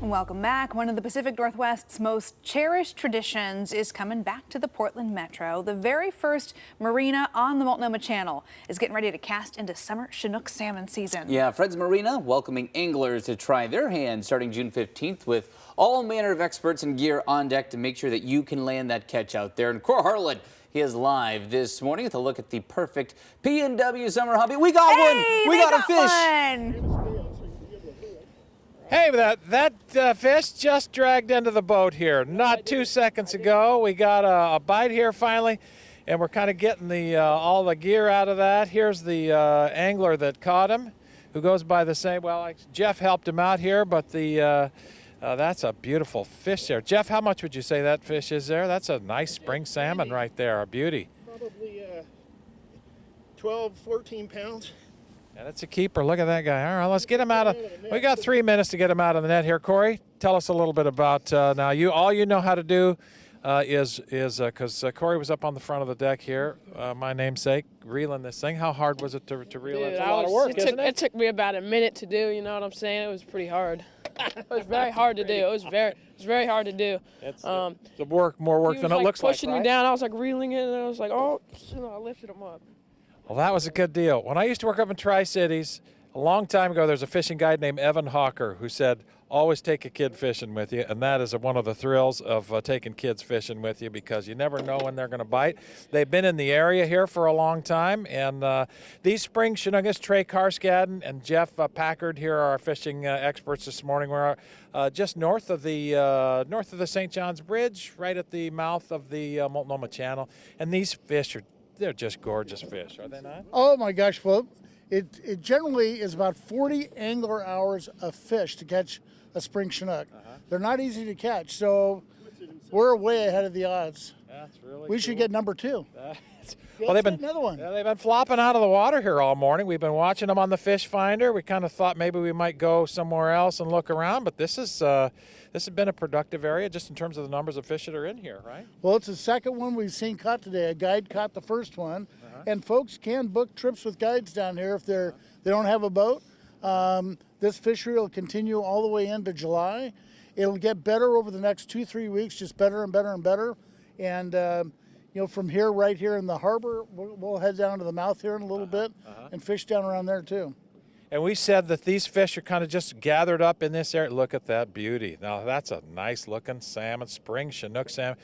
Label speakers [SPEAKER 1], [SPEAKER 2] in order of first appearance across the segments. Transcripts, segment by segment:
[SPEAKER 1] Welcome back. One of the Pacific Northwest's most cherished traditions is coming back to the Portland Metro. The very first marina on the Multnomah Channel is getting ready to cast into summer Chinook salmon season.
[SPEAKER 2] Yeah, Fred's Marina welcoming anglers to try their hand starting June 15th with all manner of experts and gear on deck to make sure that you can land that catch out there. And Cor Harlan, he is live this morning with a look at the perfect P&W summer hobby. We got one! We got a fish!
[SPEAKER 3] Hey, that fish just dragged into the boat here not 2 seconds ago. We got a bite here finally, and we're kind of getting the all the gear out of that. Here's the angler that caught him, who goes by the same, well, Jeff helped him out here, but that's a beautiful fish there. Jeff, how much would you say that fish is there? That's a nice spring salmon right there, a beauty.
[SPEAKER 4] Probably 12, 14 pounds.
[SPEAKER 3] Yeah, that's a keeper. Look at that guy. All right, let's get him out of. We got 3 minutes to get him out of the net here. Corey, tell us a little bit about now. All you know how to do is because Corey was up on the front of the deck here. My namesake, reeling this thing. How hard was it to reel? It's a lot of work, isn't it?
[SPEAKER 5] It took me about a minute to do. You know what I'm saying? It was pretty hard. It was very hard to do. It was very hard to do.
[SPEAKER 3] It's more work than it looks like.
[SPEAKER 5] Pushing me down. I was like reeling it, and I was like, oh, I lifted him up.
[SPEAKER 3] Well, that was a good deal. When I used to work up in Tri-Cities, a long time ago, there's a fishing guide named Evan Hawker who said, always take a kid fishing with you, and that is one of the thrills of taking kids fishing with you because you never know when they're going to bite. They've been in the area here for a long time, and these spring Chinooks, Trey Karskadden and Jeff Packard here are our fishing experts this morning. We're just north of the St. John's Bridge, right at the mouth of the Multnomah Channel, and these fish they're just gorgeous fish, are they not?
[SPEAKER 4] Oh my gosh, well, it generally is about 40 angler hours of fish to catch a spring Chinook. They're not easy to catch, so we're way ahead of the odds.
[SPEAKER 3] That's really
[SPEAKER 4] We should get number 2.
[SPEAKER 3] Well, they've been
[SPEAKER 4] another one.
[SPEAKER 3] Yeah, they've been flopping out of the water here all morning. We've been watching them on the fish finder. We kind of thought maybe we might go somewhere else and look around, but this has been a productive area just in terms of the numbers of fish that are in here, right?
[SPEAKER 4] Well, it's the second one we've seen caught today. A guide caught the first one, and folks can book trips with guides down here if they don't have a boat. This fishery will continue all the way into July. It'll get better over the next 2-3 weeks, just better and better and better. And from here, right here in the harbor, we'll head down to the mouth here in a little bit and fish down around there too.
[SPEAKER 3] And we said that these fish are kind of just gathered up in this area. Look at that beauty. Now, that's a nice-looking salmon, spring Chinook salmon.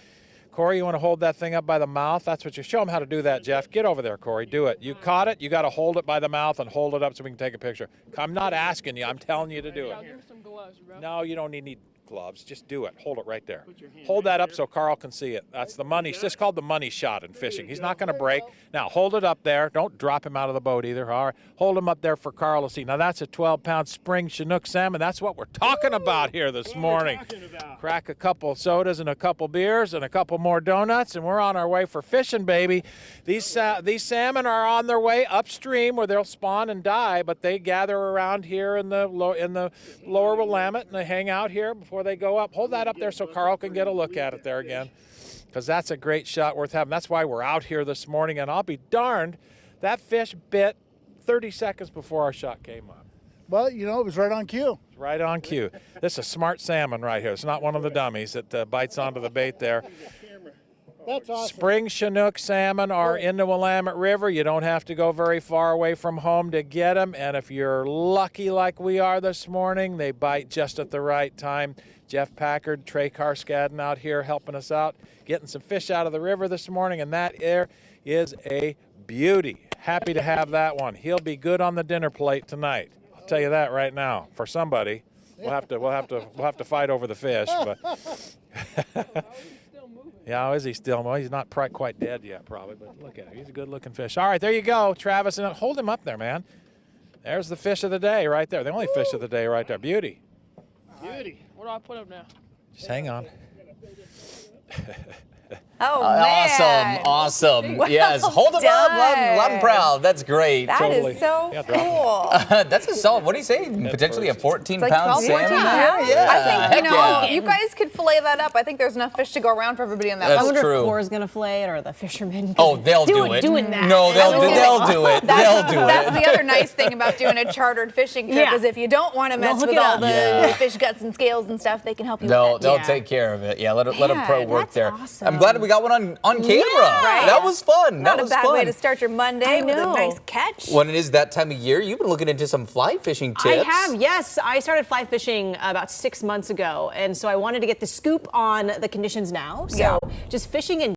[SPEAKER 3] Corey, you want to hold that thing up by the mouth? That's what you show them how to do that, Jeff. Get over there, Corey. Do it. You caught it. You got to hold it by the mouth and hold it up so we can take a picture. I'm not asking you. I'm telling you to do it.
[SPEAKER 5] I'll give some gloves, bro.
[SPEAKER 3] No, you don't need gloves. Just do it. Hold it right there. Hold that up so Carl can see it. That's the money. It's just called the money shot in fishing. He's not going to break. Now, hold it up there. Don't drop him out of the boat either. All right. Hold him up there for Carl to see. Now, that's a 12-pound spring Chinook salmon. That's what we're talking about here this morning. Crack a couple sodas and a couple beers and a couple more donuts, and we're on our way for fishing, baby. These salmon are on their way upstream where they'll spawn and die, but they gather around here in the lower Willamette, and they hang out here before they go up. Hold that up there so Carl can get a look at it there again, because that's a great shot worth having. That's why we're out here this morning, and I'll be darned, that fish bit 30 seconds before our shot came up.
[SPEAKER 4] Well, it was right on cue.
[SPEAKER 3] It's right on cue. This is a smart salmon right here. It's not one of the dummies that bites onto the bait there.
[SPEAKER 4] That's awesome.
[SPEAKER 3] Spring Chinook salmon are in the Willamette River. You don't have to go very far away from home to get them. And if you're lucky like we are this morning, they bite just at the right time. Jeff Packard, Trey Karskadden out here helping us out, getting some fish out of the river this morning. And that air is a beauty. Happy to have that one. He'll be good on the dinner plate tonight. I'll tell you that right now. For somebody, we'll have to fight over the fish. But yeah, how is he still? Well, he's not quite dead yet, probably, but look at him. He's a good-looking fish. All right, there you go, Travis. And hold him up there, man. There's the fish of the day right there. The only fish of the day right there. Beauty.
[SPEAKER 5] Beauty. What do I put up now?
[SPEAKER 3] Just hang on.
[SPEAKER 1] Oh, man.
[SPEAKER 2] Awesome.
[SPEAKER 1] Well
[SPEAKER 2] Yes, hold them up, loud and proud. That's great.
[SPEAKER 1] That
[SPEAKER 3] Totally.
[SPEAKER 1] is so
[SPEAKER 3] Yeah, drop 'em.
[SPEAKER 1] cool.
[SPEAKER 2] That's a solid. What do you say? Potentially a 14-pound
[SPEAKER 1] 12, 14
[SPEAKER 2] salmon?
[SPEAKER 1] pounds.
[SPEAKER 2] Yeah.
[SPEAKER 1] I think,
[SPEAKER 2] Heck yeah.
[SPEAKER 1] you guys could fillet that up. I think there's enough fish to go around for everybody in that
[SPEAKER 2] That's
[SPEAKER 1] boat.
[SPEAKER 6] I wonder
[SPEAKER 2] true.
[SPEAKER 6] if Core's gonna fillet it or the fishermen.
[SPEAKER 2] Oh, they'll do it.
[SPEAKER 6] Doing that.
[SPEAKER 2] No, they'll do it. They'll do
[SPEAKER 1] That's
[SPEAKER 2] it.
[SPEAKER 1] the other nice thing about doing a chartered fishing trip
[SPEAKER 6] Yeah.
[SPEAKER 1] is if you don't want to mess
[SPEAKER 6] hook
[SPEAKER 1] with
[SPEAKER 6] it
[SPEAKER 1] all
[SPEAKER 6] up.
[SPEAKER 1] the
[SPEAKER 2] Yeah.
[SPEAKER 1] fish guts and scales and stuff, they can help you
[SPEAKER 2] They'll
[SPEAKER 1] with that.
[SPEAKER 2] take care of it. Yeah, let a pro
[SPEAKER 1] Man,
[SPEAKER 2] work
[SPEAKER 6] that's
[SPEAKER 2] there.
[SPEAKER 6] awesome.
[SPEAKER 2] I'm glad we got one on camera.
[SPEAKER 1] Right.
[SPEAKER 2] That was fun.
[SPEAKER 1] Not
[SPEAKER 2] that
[SPEAKER 1] a
[SPEAKER 2] was
[SPEAKER 1] bad
[SPEAKER 2] fun.
[SPEAKER 1] way to start your Monday with a
[SPEAKER 6] know.
[SPEAKER 1] nice catch.
[SPEAKER 2] When it is that time of year, you've been looking into some fly fishing tips.
[SPEAKER 6] I have, yes. I started fly fishing about 6 months ago, and so I wanted to get the scoop on the conditions now. So
[SPEAKER 1] Yeah.
[SPEAKER 6] just fishing in